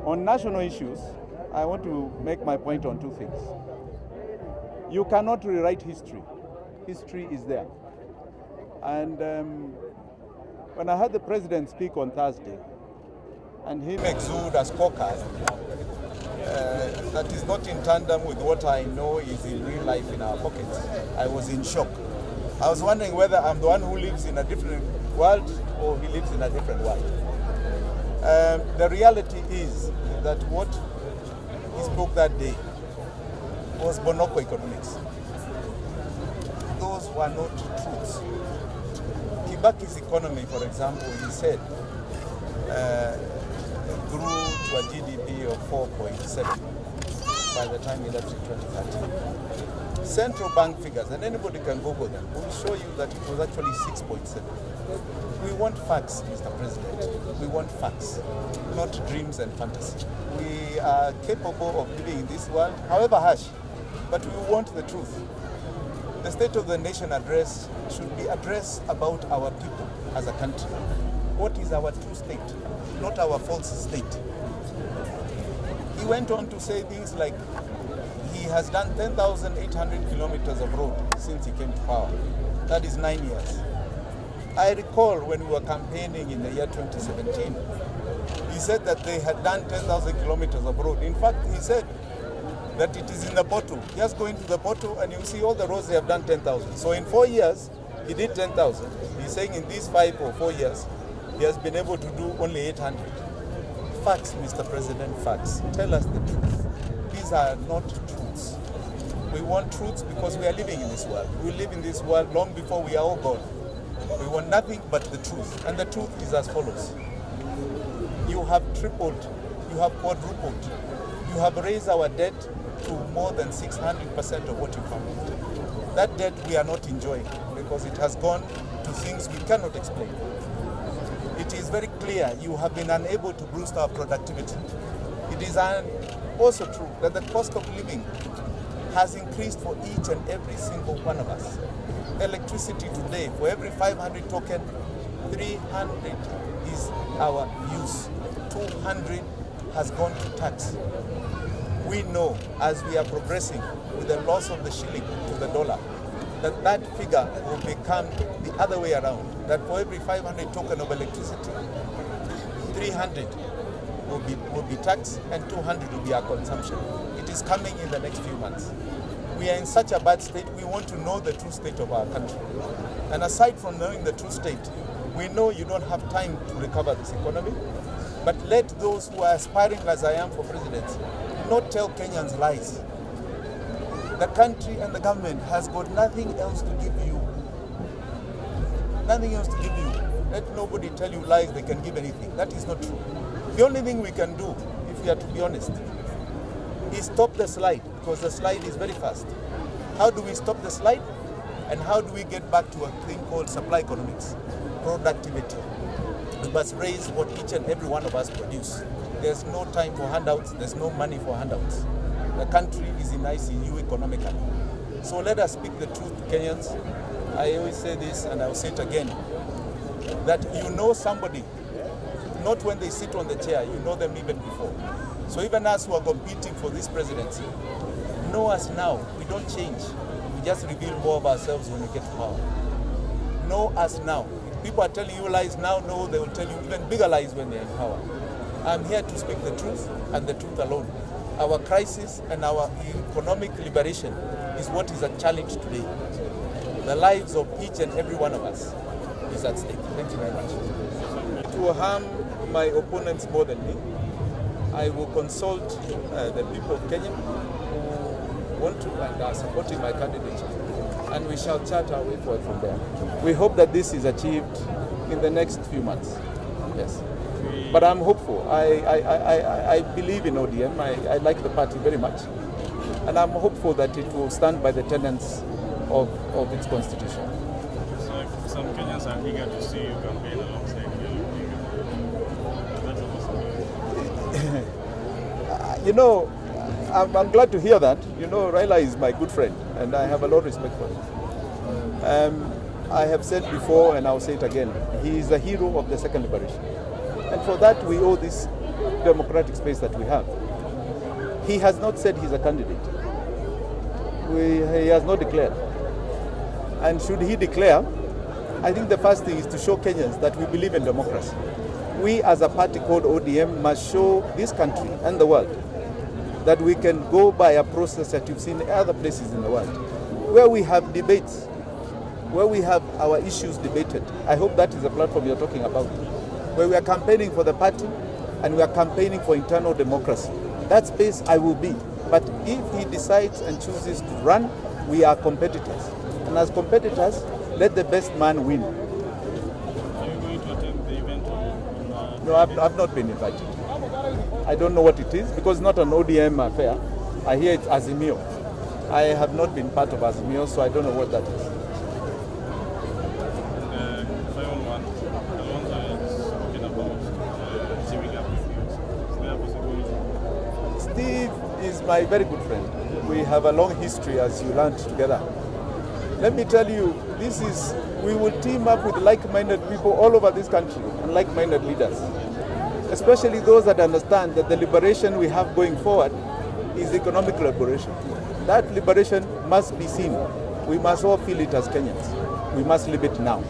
On national issues, I want to make my point on two things. You cannot rewrite history. History is there. And when I heard the president speak on Thursday, and him exude a scorecard that is not in tandem with what I know is in real life in our pockets, I was in shock. I was wondering whether I'm the one who lives in a different world or he lives in a different world. The reality is that what he spoke that day was bonoko economics. Those were not truths. Kibaki's economy, for example, he said, grew to a GDP of 4.7 by the time he left in 2013. Central bank figures, and anybody can Google them, will show you that it was actually 6.7. We want facts, Mr. President. We want facts, not dreams and fantasy. We are capable of living in this world, however harsh, but we want the truth. The State of the Nation address should be addressed about our people as a country. What is our true state, not our false state? He went on to say things like he has done 10,800 kilometers of road since he came to power. That is 9 years. I recall when we were campaigning in the year 2017, he said that they had done 10,000 kilometers of road. In fact, he said that it is in the bottle. Just go into the bottle and you see all the roads they have done 10,000. So in 4 years, he did 10,000. He's saying in these 5 or 4 years, he has been able to do only 800. Facts, Mr. President, facts. Tell us the truth. These are not truths. We want truths because we are living in this world. We live in this world long before we are all gone. We want nothing but the truth. And the truth is as follows. You have tripled, you have quadrupled, you have raised our debt to more than 600% of what you found. That debt we are not enjoying because it has gone to things we cannot explain. It is very clear you have been unable to boost our productivity. It is also true that the cost of living has increased for each and every single one of us. Electricity today, for every 500 token, 300 is our use. 200 has gone to tax. We know as we are progressing with the loss of the shilling to the dollar, that figure will become the other way around. That for every 500 token of electricity, 300 will be taxed and 200 will be our consumption. It is coming in the next few months. We are in such a bad state, we want to know the true state of our country. And aside from knowing the true state, we know you don't have time to recover this economy, but let those who are aspiring as I am for presidency not tell Kenyans lies. The country and the government has got nothing else to give you. Nothing else to give you. Let nobody tell you lies they can give anything. That is not true. The only thing we can do, if we are to be honest, is stop the slide, because the slide is very fast. How do we stop the slide? And how do we get back to a thing called supply economics? Productivity. We must raise what each and every one of us produce. There's no time for handouts. There's no money for handouts. The country is in ICU economically. So let us speak the truth to Kenyans. I always say this and I'll say it again, that you know somebody, not when they sit on the chair, you know them even before. So even us who are competing for this presidency, know us now. We don't change. We just reveal more of ourselves when we get to power. Know us now. If people are telling you lies now, no, they will tell you even bigger lies when they're in power. I'm here to speak the truth and the truth alone. Our crisis and our economic liberation is what is a challenge today. The lives of each and every one of us is at stake. Thank you very much. It will harm my opponents more than me. I will consult the people of Kenya who want to and are supporting my candidature, and we shall chart our way forward from there. We hope that this is achieved in the next few months. Yes. But I'm hopeful. I believe in ODM. I like the party very much. And I'm hopeful that it will stand by the tenets of its constitution. So some Kenyans are eager to see you campaign alongside you. You know, I'm glad to hear that. You know, Raila is my good friend, and I have a lot of respect for him. I have said before, and I'll say it again, he is the hero of the second liberation. And for that, we owe this democratic space that we have. He has not said he's a candidate. He has not declared. And should he declare, I think the first thing is to show Kenyans that we believe in democracy. We as a party called ODM must show this country and the world that we can go by a process that you've seen in other places in the world, where we have debates, where we have our issues debated. I hope that is the platform you're talking about, where we are campaigning for the party and we are campaigning for internal democracy. That space I will be. But if he decides and chooses to run, we are competitors. And as competitors, let the best man win. Are you going to attend the event? No, I've not been invited. I don't know what it is because it's not an ODM affair. I hear it's Azimio. I have not been part of Azimio, so I don't know what that is. Final one, the ones that are talking about civic applications. Steve is my very good friend. We have a long history, as you learned together. Let me tell you, we will team up with like-minded people all over this country and like-minded leaders, especially those that understand that the liberation we have going forward is economic liberation. That liberation must be seen. We must all feel it as Kenyans. We must live it now.